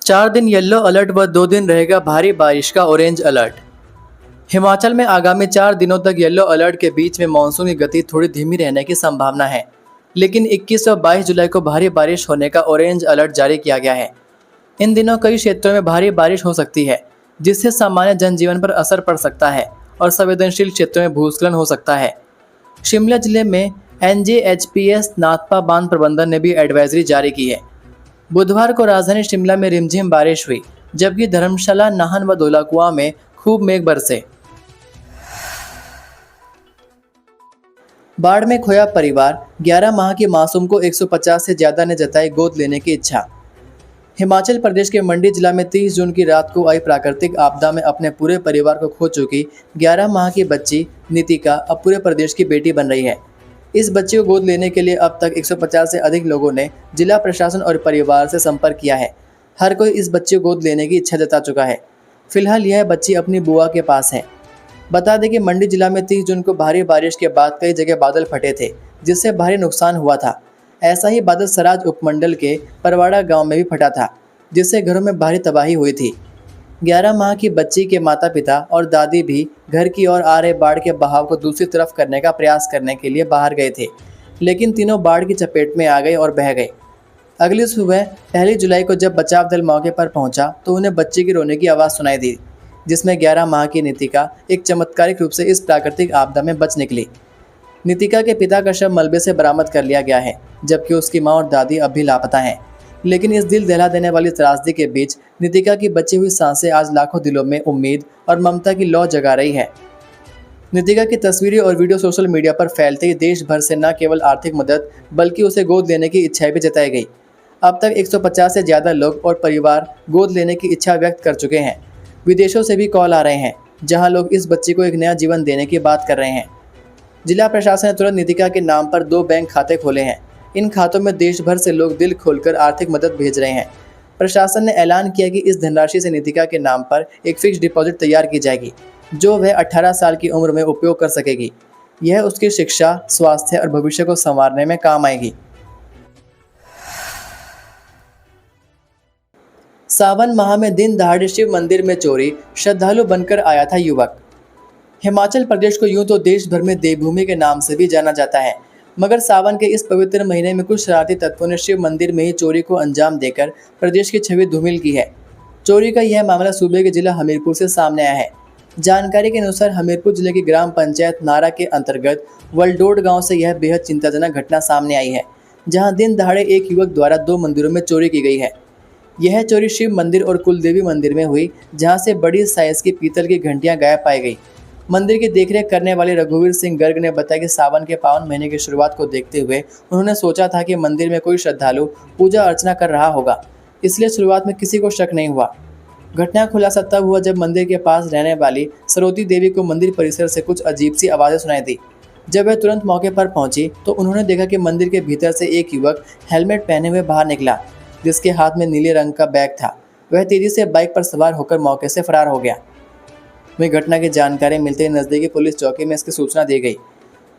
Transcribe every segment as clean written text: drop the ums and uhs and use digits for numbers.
4 दिन yellow alert व 2 दिन रहेगा भारी बारिश का ऑरेंज अलर्ट। हिमाचल में आगामी 4 दिनों तक येलो अलर्ट के बीच में मानसून की गति थोड़ी धीमी रहने की संभावना है, लेकिन 21 और 22 जुलाई को भारी बारिश होने का ऑरेंज अलर्ट जारी किया गया है। इन दिनों कई क्षेत्रों में भारी बारिश हो सकती है, जिससे सामान्य जनजीवन पर असर पड़ सकता है और संवेदनशील क्षेत्रों में भूस्खलन हो सकता है। शिमला जिले में NJHPS नाथपा बांध प्रबंधन ने भी एडवाइजरी जारी की है। बुधवार को राजधानी शिमला में रिमझिम बारिश हुई, जबकि धर्मशाला, नाहन व धौलाकुआं में खूब मेघ बरसे। बाढ़ में खोया परिवार, 11 माह की मासूम को 150 से ज्यादा ने जताई गोद लेने की इच्छा। हिमाचल प्रदेश के मंडी जिला में 30 जून की रात को आई प्राकृतिक आपदा में अपने पूरे परिवार को खो चुकी 11 माह की बच्ची नितिका अब पूरे प्रदेश की बेटी बन रही है। इस बच्ची को गोद लेने के लिए अब तक 150 से अधिक लोगों ने जिला प्रशासन और परिवार से संपर्क किया है। हर कोई इस बच्ची को गोद लेने की इच्छा जता चुका है। फिलहाल यह बच्ची अपनी बुआ के पास है। बता दें कि मंडी जिला में 30 जून को भारी बारिश के बाद कई जगह बादल फटे थे, जिससे भारी नुकसान हुआ था। ऐसा ही बादल सराज उपमंडल के परवाड़ा गांव में भी फटा था, जिससे घरों में भारी तबाही हुई थी। 11 माह की बच्ची के माता पिता और दादी भी घर की ओर आ रहे बाढ़ के बहाव को दूसरी तरफ करने का प्रयास करने के लिए बाहर गए थे, लेकिन तीनों बाढ़ की चपेट में आ गए और बह गए। अगली सुबह 1 जुलाई को जब बचाव दल मौके पर पहुंचा तो उन्हें बच्ची की रोने की आवाज़ सुनाई दी, जिसमें 11 माह की नितिका एक चमत्कारिक रूप से इस प्राकृतिक आपदा में बच निकली। नितिका के पिता का शव मलबे से बरामद कर लिया गया है, जबकि उसकी मां और दादी अब भी लापता हैं। लेकिन इस दिल दहला देने वाली त्रासदी के बीच नितिका की बची हुई सांसें आज लाखों दिलों में उम्मीद और ममता की लौ जगा रही है। नितिका की तस्वीरें और वीडियो सोशल मीडिया पर फैलते ही देश भर से न केवल आर्थिक मदद बल्कि उसे गोद लेने की इच्छा भी जताई गई। अब तक 150 से ज़्यादा लोग और परिवार गोद लेने की इच्छा व्यक्त कर चुके हैं। विदेशों से भी कॉल आ रहे हैं, जहाँ लोग इस बच्ची को एक नया जीवन देने की बात कर रहे हैं। जिला प्रशासन ने तुरंत नितिका के नाम पर 2 बैंक खाते खोले हैं। इन खातों में देश भर से लोग दिल खोलकर आर्थिक मदद भेज रहे हैं। प्रशासन ने ऐलान किया कि इस धनराशि से नितिका के नाम पर एक फिक्स डिपॉजिट तैयार की जाएगी, जो वह 18 साल की उम्र में उपयोग कर सकेगी। यह उसकी शिक्षा, स्वास्थ्य और भविष्य को संवारने में काम आएगी। सावन माह में दिन दहाड़े शिव मंदिर में चोरी, श्रद्धालु बनकर आया था युवक। हिमाचल प्रदेश को यूं तो देश भर में देवभूमि के नाम से भी जाना जाता है, मगर सावन के इस पवित्र महीने में कुछ शरारती तत्वों ने शिव मंदिर में ही चोरी को अंजाम देकर प्रदेश की छवि धूमिल की है। चोरी का यह मामला सूबे के जिला हमीरपुर से सामने आया है। जानकारी के अनुसार हमीरपुर जिले की ग्राम पंचायत नारा के अंतर्गत वलडोड गांव से यह बेहद चिंताजनक घटना सामने आई है, जहां दिन दहाड़े एक युवक द्वारा 2 मंदिरों में चोरी की गई है। यह चोरी शिव मंदिर और कुलदेवी मंदिर में हुई, जहां से बड़ी साइज की पीतल की घंटियां गायब पाई गई। मंदिर की देखरेख करने वाले रघुवीर सिंह गर्ग ने बताया कि सावन के पावन महीने की शुरुआत को देखते हुए उन्होंने सोचा था कि मंदिर में कोई श्रद्धालु पूजा अर्चना कर रहा होगा, इसलिए शुरुआत में किसी को शक नहीं हुआ। घटना का खुलासा तब हुआ जब मंदिर के पास रहने वाली सरस्वती देवी को मंदिर परिसर से कुछ अजीब सी आवाज़ें सुनाई दी। जब वह तुरंत मौके पर पहुंची तो उन्होंने देखा कि मंदिर के भीतर से एक युवक हेलमेट पहने हुए बाहर निकला, जिसके हाथ में नीले रंग का बैग था। वह तेजी से बाइक पर सवार होकर मौके से फरार हो गया। वहीं घटना की जानकारी मिलते ही नजदीकी पुलिस चौकी में इसकी सूचना दी गई।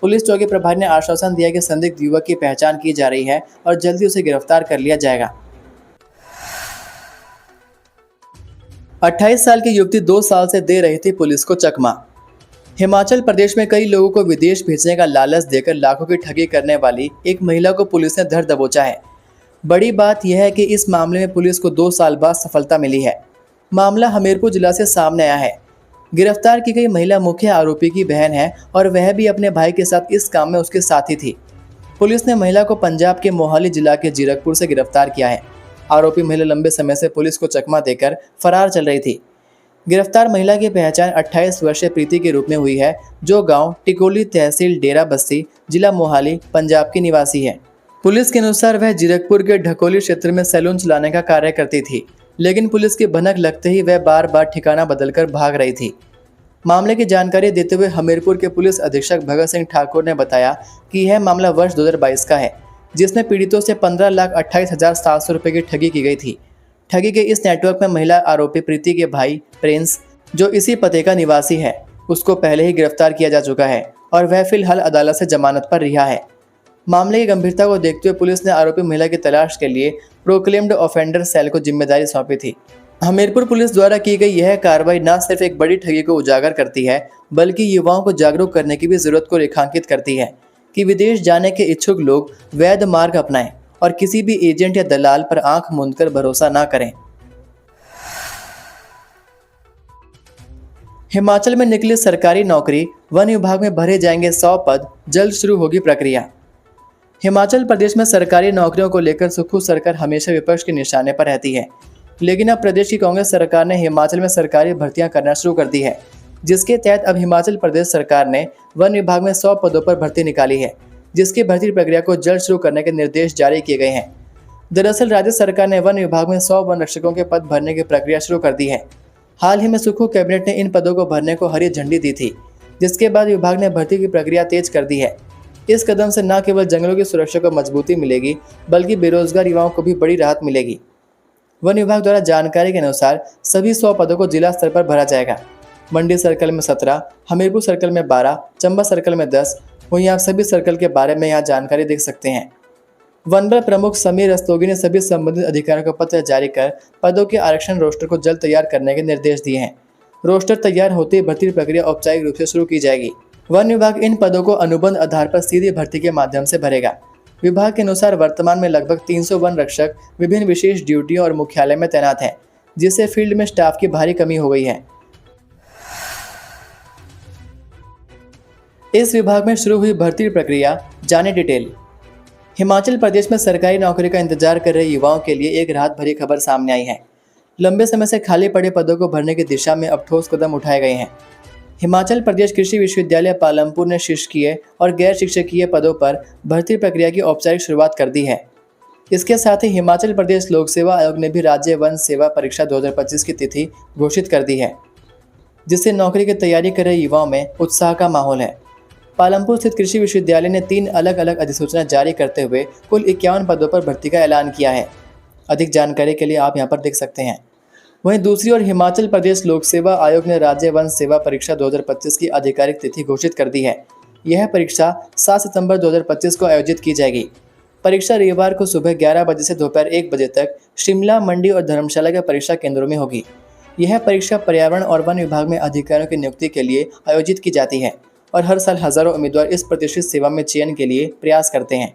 पुलिस चौकी प्रभारी ने आश्वासन दिया कि संदिग्ध युवक की पहचान की जा रही है और जल्दी उसे गिरफ्तार कर लिया जाएगा। 28 साल की युवती 2 साल से दे रही थी पुलिस को चकमा। हिमाचल प्रदेश में कई लोगों को विदेश भेजने का लालच देकर लाखों की ठगी करने वाली एक महिला को पुलिस ने धर दबोचा है। बड़ी बात यह है कि इस मामले में पुलिस को 2 साल बाद सफलता मिली है। मामला हमीरपुर जिला से सामने आया है। गिरफ्तार की गई महिला मुख्य आरोपी की बहन है और वह भी अपने भाई के साथ इस काम में उसके साथी थी। पुलिस ने महिला को पंजाब के मोहाली जिला के जीरकपुर से गिरफ्तार किया है। आरोपी महिला लंबे समय से पुलिस को चकमा देकर फरार चल रही थी। गिरफ्तार महिला की पहचान 28 वर्षीय प्रीति के रूप में हुई है, जो गांव टिकोली, तहसील डेरा बस्सी, जिला मोहाली, पंजाब की निवासी है। पुलिस के अनुसार वह जीरकपुर के ढकोली क्षेत्र में सैलून चलाने का कार्य करती थी, लेकिन पुलिस की भनक लगते ही वह बार बार ठिकाना बदलकर भाग रही थी। मामले की जानकारी देते हुए हमीरपुर के पुलिस अधीक्षक भगत सिंह ठाकुर ने बताया कि यह मामला वर्ष 2022 का है, जिसमें पीड़ितों से 15,28,700 रुपये की ठगी की गई थी। ठगी के इस नेटवर्क में महिला आरोपी प्रीति के भाई प्रिंस, जो इसी पते का निवासी है, उसको पहले ही गिरफ्तार किया जा चुका है और वह फिलहाल अदालत से जमानत पर रिहा है। मामले की गंभीरता को देखते हुए पुलिस ने आरोपी महिला की तलाश के लिए प्रोक्लेम्ड ऑफेंडर सेल को जिम्मेदारी सौंपी थी। हमीरपुर पुलिस द्वारा की गई यह कार्रवाई न सिर्फ एक बड़ी ठगी को उजागर करती है, बल्कि युवाओं को जागरूक करने की भी जरूरत को रेखांकित करती है कि विदेश जाने के इच्छुक लोग वैध मार्ग अपनाएं और किसी भी एजेंट या दलाल पर आंख मूंदकर भरोसा न करें। हिमाचल में निकली सरकारी नौकरी, वन विभाग में भरे जाएंगे 100 पद, जल्द शुरू होगी प्रक्रिया। हिमाचल प्रदेश में सरकारी नौकरियों को लेकर सुक्खू सरकार हमेशा विपक्ष के निशाने पर रहती है, लेकिन अब प्रदेश की कांग्रेस सरकार ने हिमाचल में सरकारी भर्तियां करना शुरू कर दी है, जिसके तहत अब हिमाचल प्रदेश सरकार ने वन विभाग में 100 पदों पर भर्ती निकाली है, जिसकी भर्ती प्रक्रिया को जल्द शुरू करने के निर्देश जारी किए गए हैं। दरअसल राज्य सरकार ने वन विभाग में 100 वन रक्षकों के पद भरने की प्रक्रिया शुरू कर दी है। हाल ही में सुक्खू कैबिनेट ने इन पदों को भरने को हरी झंडी दी थी, जिसके बाद विभाग ने भर्ती की प्रक्रिया तेज कर दी है। इस कदम से न केवल जंगलों की सुरक्षा को मजबूती मिलेगी, बल्कि बेरोजगार युवाओं को भी बड़ी राहत मिलेगी। वन विभाग द्वारा जानकारी के अनुसार सभी 100 पदों को जिला स्तर पर भरा जाएगा। मंडी सर्कल में 17, हमीरपुर सर्कल में 12, चंबा सर्कल में 10, वहीं आप सभी सर्कल के बारे में यहाँ जानकारी देख सकते हैं। वन बल प्रमुख समीर रस्तोगी ने सभी संबंधित अधिकारियों को पत्र जारी कर पदों के आरक्षण रोस्टर को जल्द तैयार करने के निर्देश दिए हैं। रोस्टर तैयार होते ही भर्ती प्रक्रिया औपचारिक रूप से शुरू की जाएगी। वन विभाग इन पदों को अनुबंध आधार पर सीधी भर्ती के माध्यम से भरेगा। विभाग के अनुसार वर्तमान में लगभग 300 वन रक्षक विभिन्न विशेष ड्यूटियों और मुख्यालय में तैनात हैं, जिससे फील्ड में स्टाफ की भारी कमी हो गई है। इस विभाग में शुरू हुई भर्ती प्रक्रिया, जाने डिटेल। हिमाचल प्रदेश में सरकारी नौकरी का इंतजार कर रहे युवाओं के लिए एक राहत भरी खबर सामने आई है। लंबे समय से खाली पड़े पदों को भरने की दिशा में अब ठोस कदम उठाए गए हैं। हिमाचल प्रदेश कृषि विश्वविद्यालय पालमपुर ने शिक्षकीय और गैर शिक्षकीय पदों पर भर्ती प्रक्रिया की औपचारिक शुरुआत कर दी है। इसके साथ ही हिमाचल प्रदेश लोक सेवा आयोग ने भी राज्य वन सेवा परीक्षा 2025 की तिथि घोषित कर दी है, जिससे नौकरी की तैयारी कर रहे युवाओं में उत्साह का माहौल है। पालमपुर स्थित कृषि विश्वविद्यालय ने 3 अलग अलग अधिसूचना जारी करते हुए कुल 51 पदों पर भर्ती का ऐलान किया है। अधिक जानकारी के लिए आप यहां पर देख सकते हैं। वहीं दूसरी ओर हिमाचल प्रदेश लोक सेवा आयोग ने राज्य वन सेवा परीक्षा 2025 की आधिकारिक तिथि घोषित कर दी है। यह परीक्षा 7 सितंबर 2025 को आयोजित की जाएगी। परीक्षा रविवार को सुबह 11 बजे से दोपहर 1 बजे तक शिमला, मंडी और धर्मशाला के परीक्षा केंद्रों में होगी। यह परीक्षा पर्यावरण और वन विभाग में अधिकारियों की नियुक्ति के लिए आयोजित की जाती है और हर साल हजारों उम्मीदवार इस प्रतिष्ठित सेवा में चयन के लिए प्रयास करते हैं।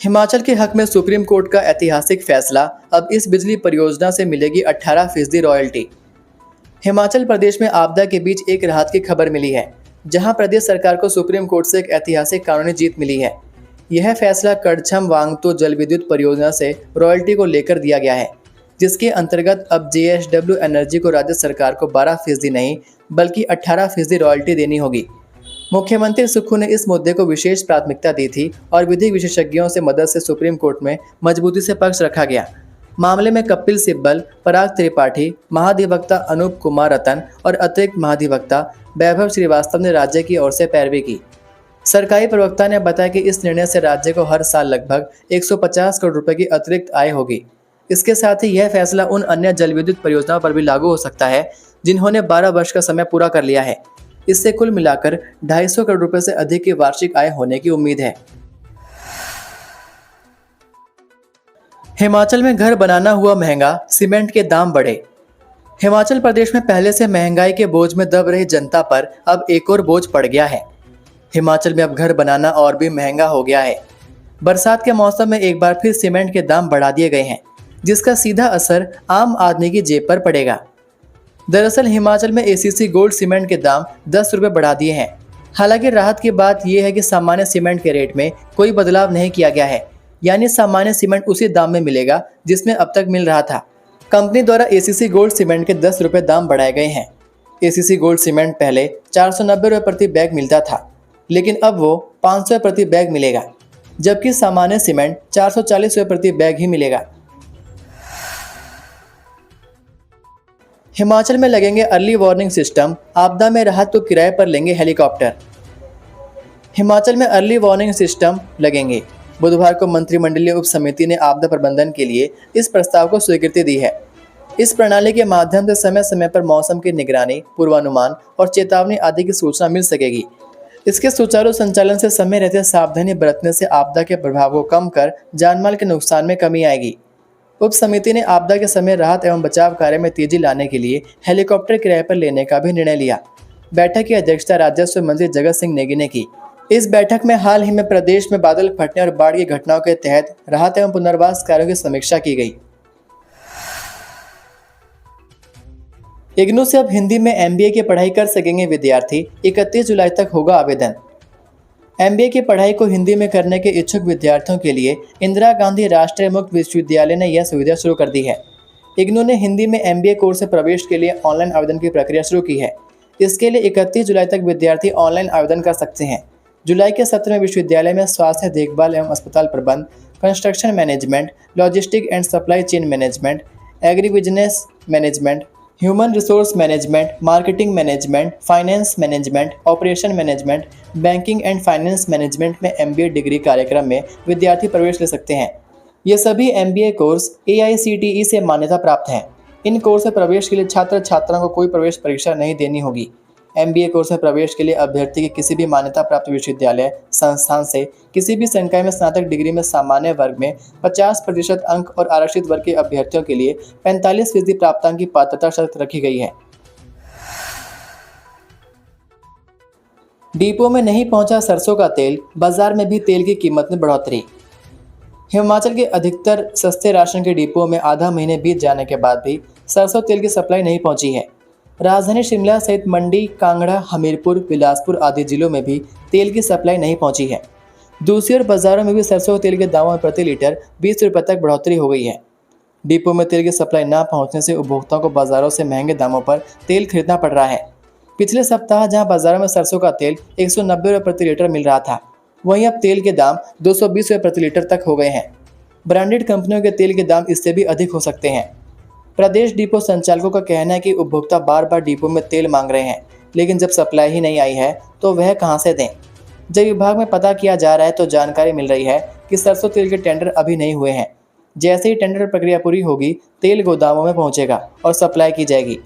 हिमाचल के हक में सुप्रीम कोर्ट का ऐतिहासिक फैसला, अब इस बिजली परियोजना से मिलेगी 18% रॉयल्टी। हिमाचल प्रदेश में आपदा के बीच एक राहत की खबर मिली है, जहां प्रदेश सरकार को सुप्रीम कोर्ट से एक ऐतिहासिक कानूनी जीत मिली है। यह फैसला कड़छम वांगतो जल विद्युत परियोजना से रॉयल्टी को लेकर दिया गया है, जिसके अंतर्गत अब JSW एनर्जी को राज्य सरकार को 12% नहीं बल्कि 18% रॉयल्टी देनी होगी। मुख्यमंत्री सुक्खू ने इस मुद्दे को विशेष प्राथमिकता दी थी और विधिक विशेषज्ञों से मदद से सुप्रीम कोर्ट में मजबूती से पक्ष रखा गया। मामले में कपिल सिब्बल, पराग त्रिपाठी, महाधिवक्ता अनूप कुमार रतन और अतिरिक्त महाधिवक्ता वैभव श्रीवास्तव ने राज्य की ओर से पैरवी की। सरकारी प्रवक्ता ने बताया कि इस निर्णय से राज्य को हर साल लगभग 150 करोड़ रुपए की अतिरिक्त आय होगी। इसके साथ ही यह फैसला उन अन्य जल विद्युत परियोजनाओं पर भी लागू हो सकता है जिन्होंने 12 वर्ष का समय पूरा कर लिया है। इससे कुल मिलाकर 250 करोड़ रुपए से अधिक की वार्षिक आय होने की उम्मीद है। हिमाचल में घर बनाना हुआ महंगा, सीमेंट के दाम बढ़े। हिमाचल प्रदेश में पहले से महंगाई के बोझ में दब रही जनता पर अब एक और बोझ पड़ गया है। हिमाचल में अब घर बनाना और भी महंगा हो गया है। बरसात के मौसम में एक बार फिर सीमेंट के दाम बढ़ा दिए गए हैं, जिसका सीधा असर आम आदमी की जेब पर पड़ेगा। दरअसल हिमाचल में ACC गोल्ड सीमेंट के दाम 10 रुपये बढ़ा दिए हैं। हालांकि राहत की बात यह है कि सामान्य सीमेंट के रेट में कोई बदलाव नहीं किया गया है, यानी सामान्य सीमेंट उसी दाम में मिलेगा जिसमें अब तक मिल रहा था। कंपनी द्वारा ACC गोल्ड सीमेंट के 10 रुपये दाम बढ़ाए गए हैं। ACC गोल्ड सीमेंट पहले 490 रुपये प्रति बैग मिलता था, लेकिन अब वो 500 प्रति बैग मिलेगा, जबकि सामान्य सीमेंट 440 रुपये प्रति बैग ही मिलेगा। हिमाचल में लगेंगे अर्ली वार्निंग सिस्टम, आपदा में राहत तो किराए पर लेंगे हेलीकॉप्टर। हिमाचल में अर्ली वार्निंग सिस्टम लगेंगे। बुधवार को मंत्रिमंडलीय उप समिति ने आपदा प्रबंधन के लिए इस प्रस्ताव को स्वीकृति दी है। इस प्रणाली के माध्यम से समय समय पर मौसम की निगरानी, पूर्वानुमान और चेतावनी आदि की सूचना मिल सकेगी। इसके सुचारू संचालन से समय रहते सावधानी बरतने से आपदा के प्रभाव को कम कर जानमाल के नुकसान में कमी आएगी। उप समिति ने आपदा के समय राहत एवं बचाव कार्य में तेजी लाने के लिए हेलीकॉप्टर किराए पर लेने का भी निर्णय लिया। बैठक की अध्यक्षता राजस्व मंत्री जगत सिंह नेगी ने की। इस बैठक में हाल ही में प्रदेश में बादल फटने और बाढ़ की घटनाओं के तहत राहत एवं पुनर्वास कार्यों की समीक्षा की गई। इग्नू से अब हिंदी में MBA की पढ़ाई कर सकेंगे विद्यार्थी। 31 जुलाई तक होगा आवेदन। MBA की पढ़ाई को हिंदी में करने के इच्छुक विद्यार्थियों के लिए इंदिरा गांधी राष्ट्रीय मुक्त विश्वविद्यालय ने यह सुविधा शुरू कर दी है। इग्नू ने हिंदी में MBA कोर्स से प्रवेश के लिए ऑनलाइन आवेदन की प्रक्रिया शुरू की है। इसके लिए 31 जुलाई तक विद्यार्थी ऑनलाइन आवेदन कर सकते हैं। जुलाई के सत्र में विश्वविद्यालय में स्वास्थ्य देखभाल एवं अस्पताल प्रबंध, construction management, logistic and supply chain management, agri business management, human resource management, marketing management, finance management, operation management, banking and finance management में MBA डिग्री कार्यक्रम में विद्यार्थी प्रवेश ले सकते हैं। ये सभी MBA कोर्स AICTE से मान्यता प्राप्त हैं। इन कोर्स में प्रवेश के लिए छात्र छात्राओं को कोई प्रवेश परीक्षा नहीं देनी होगी। MBA कोर्स में प्रवेश के लिए अभ्यर्थी के किसी भी मान्यता प्राप्त विश्वविद्यालय संस्थान से किसी भी संकाय में स्नातक डिग्री में सामान्य वर्ग में 50% अंक और आरक्षित वर्ग के अभ्यर्थियों के लिए 45% प्राप्तांक की पात्रता शर्त रखी गई है। डिपो में नहीं पहुंचा सरसों का तेल, बाजार में भी तेल की कीमत में बढ़ोतरी। हिमाचल के अधिकतर सस्ते राशन के डिपो में आधा महीने बीत जाने के बाद भी सरसों तेल की सप्लाई नहीं पहुंची है। राजधानी शिमला सहित मंडी, कांगड़ा, हमीरपुर, बिलासपुर आदि जिलों में भी तेल की सप्लाई नहीं पहुंची है। दूसरी ओर बाजारों में भी सरसों तेल के दामों में प्रति लीटर 20 रुपये तक बढ़ोतरी हो गई है। डिपो में तेल की सप्लाई न पहुंचने से उपभोक्ताओं को बाजारों से महंगे दामों पर तेल खरीदना पड़ रहा है। पिछले सप्ताह जहां बाजारों में सरसों का तेल 190 रुपये प्रति लीटर मिल रहा था, वहीं अब तेल के दाम 220 रुपये प्रति लीटर तक हो गए हैं। ब्रांडेड कंपनियों के तेल के दाम इससे भी अधिक हो सकते हैं। प्रदेश डिपो संचालकों का कहना है कि उपभोक्ता बार बार डिपो में तेल मांग रहे हैं, लेकिन जब सप्लाई ही नहीं आई है तो वह कहां से दें। जब विभाग में पता किया जा रहा है तो जानकारी मिल रही है कि सरसों तेल के टेंडर अभी नहीं हुए हैं। जैसे ही टेंडर प्रक्रिया पूरी होगी, तेल गोदामों में पहुंचेगा और सप्लाई की जाएगी।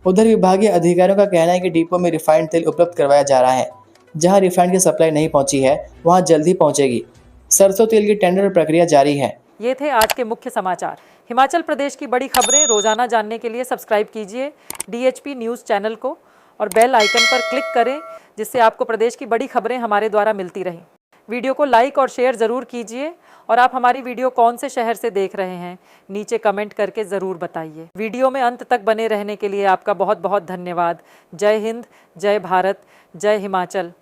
उधर विभागीय अधिकारियों का कहना है कि डिपो में रिफाइंड तेल उपलब्ध करवाया जा रहा है। जहां रिफाइंड की सप्लाई नहीं पहुंची है, वहां जल्दी पहुंचेगी। सरसों तेल की टेंडर प्रक्रिया जारी है। ये थे आज के मुख्य समाचार। हिमाचल प्रदेश की बड़ी खबरें रोजाना जानने के लिए सब्सक्राइब कीजिए DHP न्यूज़ चैनल को और बेल आइकन पर क्लिक करें, जिससे आपको प्रदेश की बड़ी खबरें हमारे द्वारा मिलती रहें। वीडियो को लाइक और शेयर ज़रूर कीजिए और आप हमारी वीडियो कौन से शहर से देख रहे हैं, नीचे कमेंट करके ज़रूर बताइए। वीडियो में अंत तक बने रहने के लिए आपका बहुत बहुत धन्यवाद। जय हिंद, जय भारत, जय हिमाचल।